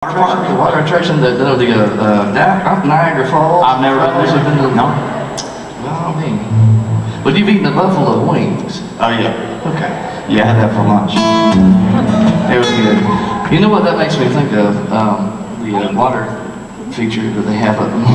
The water attraction, Niagara Falls. I've never been there. Been to, No. Well, I mean, but you've eaten the buffalo wings. Oh yeah. Okay. Yeah, I had that for lunch. It was good. You know what that makes me think of? The water feature that they have up north.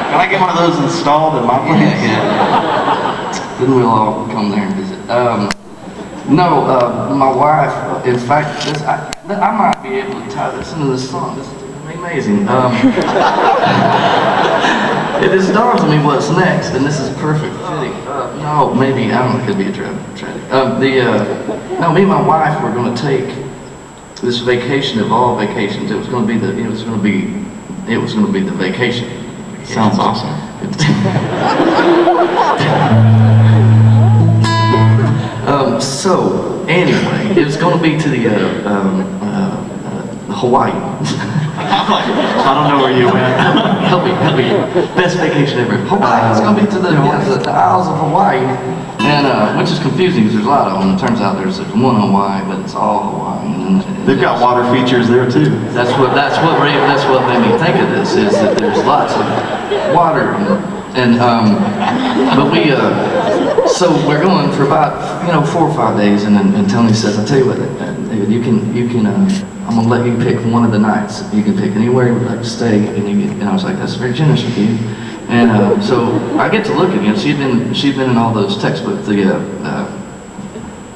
Can I get one of those installed in my place? Yeah. Then we'll all come there and visit. No, my wife, in fact, I might be able to tie this into this song. This is amazing. It just dawns on me what's next, and this is perfect fitting. No, maybe, I don't know, it could be a tragedy. No, me and my wife were going to take this vacation of all vacations. It was going to be the vacation. Sounds awesome. So anyway, it was going to be to the Hawaii. I don't know where you went. Help me. Best vacation ever. Hawaii. It's going to be to the Isles of Hawaii, and which is confusing because there's a lot of them. It turns out there's one Hawaii, but it's all Hawaii. They've got water features there too. That's what made me think of this. Is that there's lots of water, but we. So we're going for about 4 or 5 days, and then Tony says, "I'll tell you what, David, you can. I'm gonna let you pick one of the nights. You can pick anywhere you would like to stay." And I was like, "That's very generous of you." And so I get to look at him. She'd been in all those textbooks, the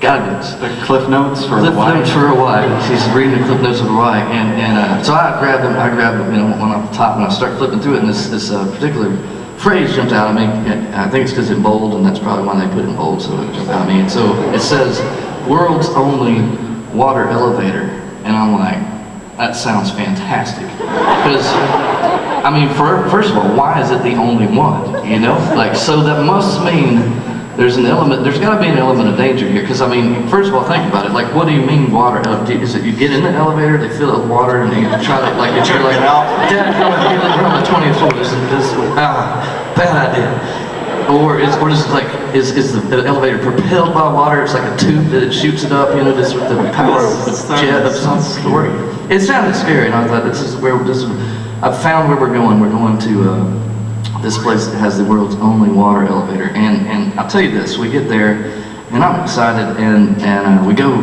guidebooks, The Cliff Notes for Cliff Hawaii. Notes for Hawaii. She's reading the Cliff Notes of Hawaii, and so I grabbed them, one off the top, and I start flipping through it, and this particular phrase jumped out at me. I think it's because it's bold, and that's probably why they put it in bold, so it jumped out at me. And so it says, "World's only water elevator," and I'm like, that sounds fantastic. Because, I mean, first of all, why is it the only one? So that must mean there's got to be an element of danger here. Because, I mean, first of all, think about it. Like, what do you mean water? Is it you get in the elevator, they fill it with water, and you try to, like, if you're like, "Dad, we're on the 20th floor, this bad idea." Or is the elevator propelled by water? It's like a tube that it shoots it up, this with the power of a jet of some sort. It sounded scary, and I thought I found where we're going. We're going to this place that has the world's only water elevator, and I'll tell you this: we get there, and I'm excited, and we go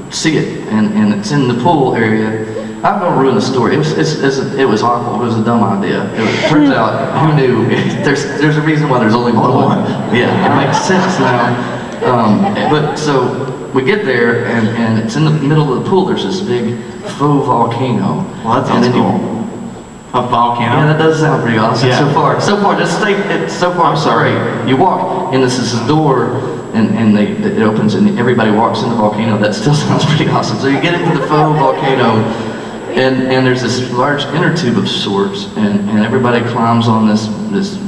see it, and it's in the pool area. I'm gonna ruin the story. It was awful. It was a dumb idea. It turns out, who knew? There's a reason why there's only one. Yeah, it makes sense now. But so we get there, and it's in the middle of the pool. There's this big faux volcano. Well, that sounds cool. A volcano? Yeah, that does sound pretty awesome. Yeah. So far, just stay. I'm sorry. You walk, and this is a door, and it opens, and everybody walks in the volcano. That still sounds pretty awesome. So you get into the faux volcano. And there's this large inner tube of sorts, and everybody climbs on this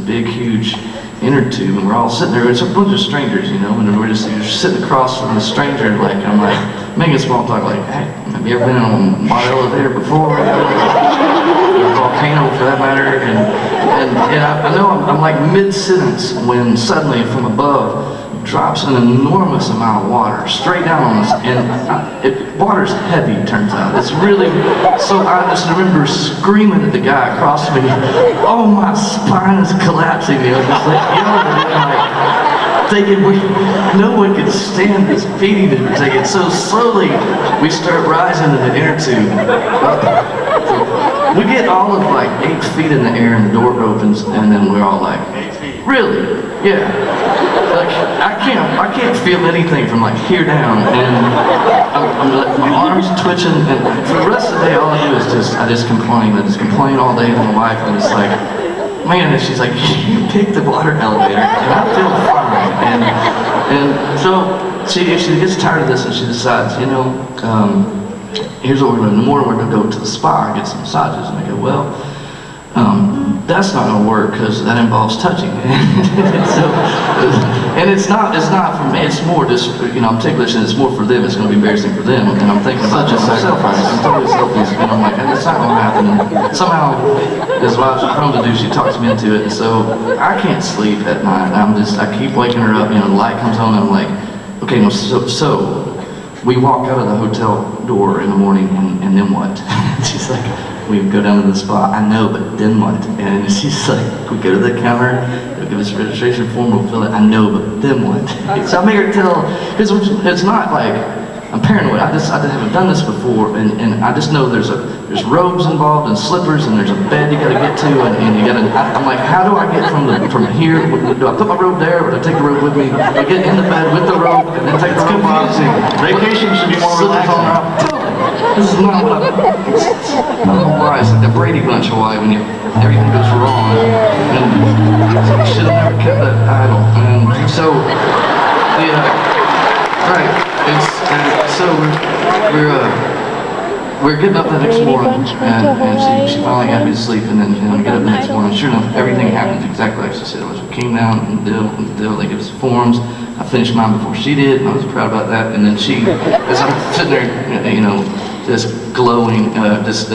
big, huge inner tube, and we're all sitting there. It's a bunch of strangers, and we're just sitting across from the stranger, I'm like, making small talk, like, "Hey, have you ever been on a water elevator before?" Or a volcano, for that matter. And I know I'm like mid-sentence when suddenly from above drops an enormous amount of water straight down on us, and water's heavy, turns out. It's really, so I just remember screaming at the guy across from me, "Oh, my spine is collapsing," just thinking no one could stand this beating that we're taking. So slowly, we start rising in the inner tube. We get all of 8 feet in the air, and the door opens, and then we're all like, "Really? Yeah." I can't feel anything from here down, and my arms twitching, and for the rest of the day, all I do is I just complain. I just complain all day to my wife, and it's like, man, and she's like, "You picked the water elevator," and I feel fine. And so she gets tired of this, and she decides, here's what we're going to do. In the morning, we're going to go to the spa and get some massages. And I go, well, that's not going to work because that involves touching. And it's not for me. It's more just, I'm ticklish, and it's more for them. It's going to be embarrassing for them. And I'm thinking about just myself. I'm totally selfish, and I'm like, that's not going to happen. Somehow, as wife's home to do, she talks me into it. And so I can't sleep at night. I keep waking her up. The light comes on, and I'm like, okay, no, so we walk out of the hotel door in the morning, and then what? She's like, we go down to the spot. I know, but then what? And she's like, we go to the counter, they'll give us a registration form, we'll fill it. I know, but then what? So I made her tell, because it's not like, I'm paranoid. I haven't done this before, and I just know there's robes involved and slippers, and there's a bed you gotta get to, and you gotta. I'm like, how do I get from here? Do I put my robe there, or do I take the robe with me? Do I get in the bed with the robe and then take the robe off? Vacation should be more relaxing. This is not what I don't know why. It's like the Brady Bunch Hawaii when everything goes wrong, and you should have never kept that idol. And so, right. So we're getting up the next morning, and she finally got me to sleep, and then we get up the next morning. Sure enough, everything happens exactly like she said. It was. We came down and the deal. They gave us forms. I finished mine before she did, and I was proud about that. And then she, as I'm sitting there, just glowing, this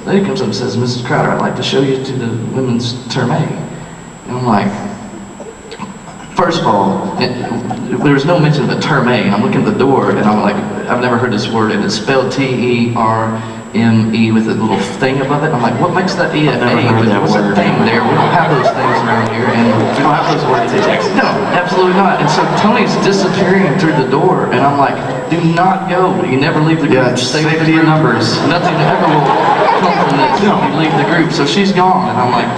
lady comes up and says, "Mrs. Crowder, I'd like to show you to the women's term A." And I'm like, first of all, there was no mention of a term A, and I'm looking at the door, and I'm like, I've never heard this word, and it's spelled T-E-R-M-E with a little thing above it. I'm like, what makes that E a A? What's that thing there? We don't have those things around here, and we don't have those words. No, absolutely not. And so Tony's disappearing through the door, and I'm like, do not go. You never leave the group. Stay with the numbers. Nothing ever will come from this. You leave the group. So she's gone, and I'm like,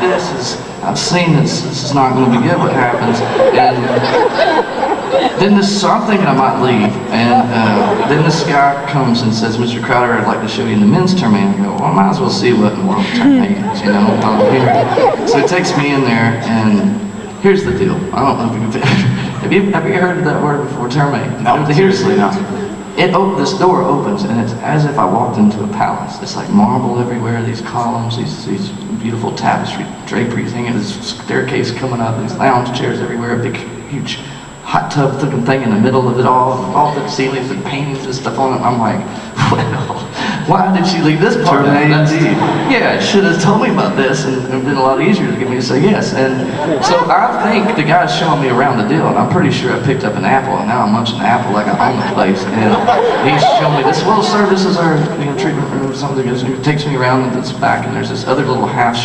I've seen this. This is not going to be good. What happens? And then so I'm thinking I might leave, and then this guy comes and says, "Mr. Crowder, I'd like to show you in the men's term A." And I go, well, I might as well see what in the world term A is, while I'm here. So he takes me in there, and here's the deal. I don't know if you've have you heard of that word before, term A? No, seriously, no. This door opens, and it's as if I walked into a palace. It's like marble everywhere, these columns, these beautiful tapestry draperies hanging, this staircase coming up, these lounge chairs everywhere, a big, huge hot tub looking thing in the middle of it all the ceilings and paintings and stuff on it. I'm like, well, why did she leave this part? Yeah, should have told me about this, and it would have been a lot easier to get me to say yes. And so I think the guy's showing me around the deal, and I'm pretty sure I picked up an apple, and now I'm munching an apple like I own the place. And he's showing me this. Well, sir, this is our treatment room or something. He takes me around this back, and there's this other little half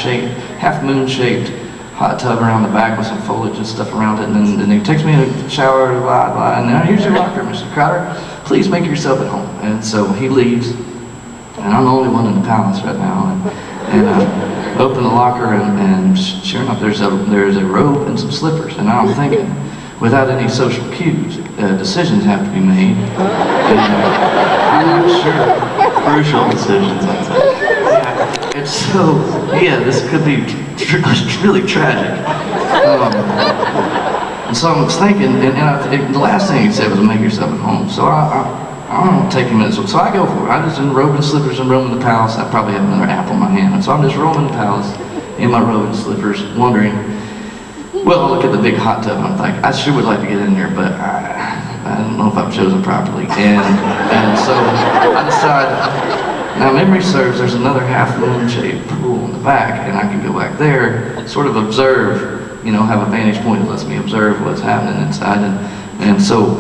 moon-shaped hot tub around the back with some foliage and stuff around it, and then he takes me in the shower, and now here's your locker, Mr. Crowder. Please make yourself at home. And so he leaves, and I'm the only one in the palace right now. And I open the locker, and sure enough, there's a robe and some slippers. And now I'm thinking, without any social cues, decisions have to be made. And I'm not sure. Crucial decisions, I'd say. And so, this could be really tragic. And so I was thinking, and the last thing he said was make yourself at home. So I don't take him in. So I go for it. I just in robe and slippers and roam in the palace. I probably have another apple in my hand. And so I'm just roaming the palace in my robe and slippers, wondering, well, I look at the big hot tub and I'm like, I sure would like to get in there, but I don't know if I've chosen properly. And so I decide, now memory serves, there's another half moon-shaped pool in the back, and I can go back there, sort of observe, have a vantage point that lets me observe what's happening inside, and so,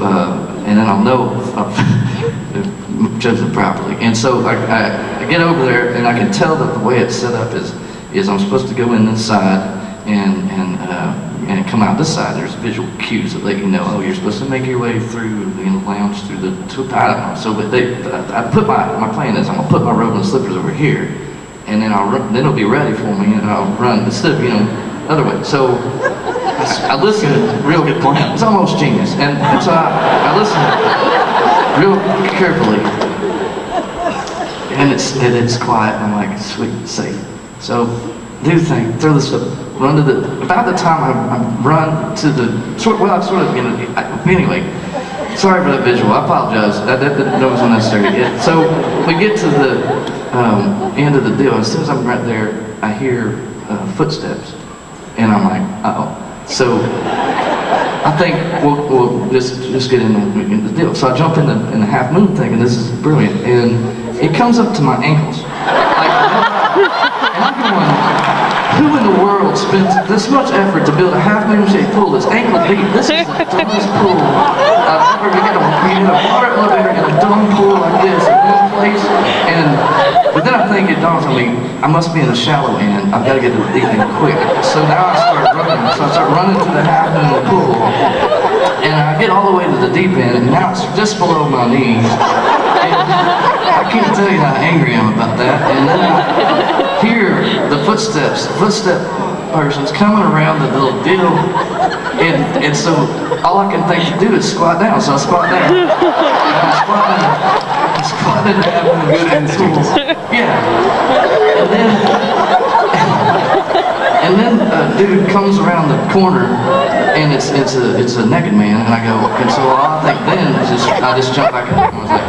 and then I'll know if I've chosen properly. And so I get over there, and I can tell that the way it's set up is I'm supposed to go in this side and come out this side. There's visual cues that let you know, oh, you're supposed to make your way through the lounge through I don't know. So, but I put my plan is I'm gonna put my robe and slippers over here, and then then it'll be ready for me, and I'll run instead of other way. So I listen, real good plan. It's almost genius, and so I listen real carefully, and it's quiet. And I'm like, sweet, safe. So do the thing, throw this up. Run to about the time I run to the, anyway, sorry for the visual, I apologize, that was unnecessary. So we get to the end of the deal, as soon as I'm right there, I hear footsteps, and I'm like, uh-oh. So I think we'll just get in the deal. So I jump in the half moon thing, and this is brilliant, and it comes up to my ankles. Like, And I'm going, who in the world spends this much effort to build a half-moon-shaped pool that's ankle deep? This is the dumbest pool I've ever, you get a water elevator in a dumb pool like this in one place. But then I think it dawns on me, I must be in the shallow end. I've got to get to the deep end quick. So now I start running. So I start running to the half-moon pool. And I get all the way to the deep end, and now it's just below my knees. And I can't tell you how angry I am about that. And then I hear the footstep person's coming around the little deal. And so all I can think to do is squat down. So I squat down. And I squat down and have a good end school. Yeah. And then a dude comes around the corner, and it's a naked man, and I go, and so all I think then is I just jump back up and I was like,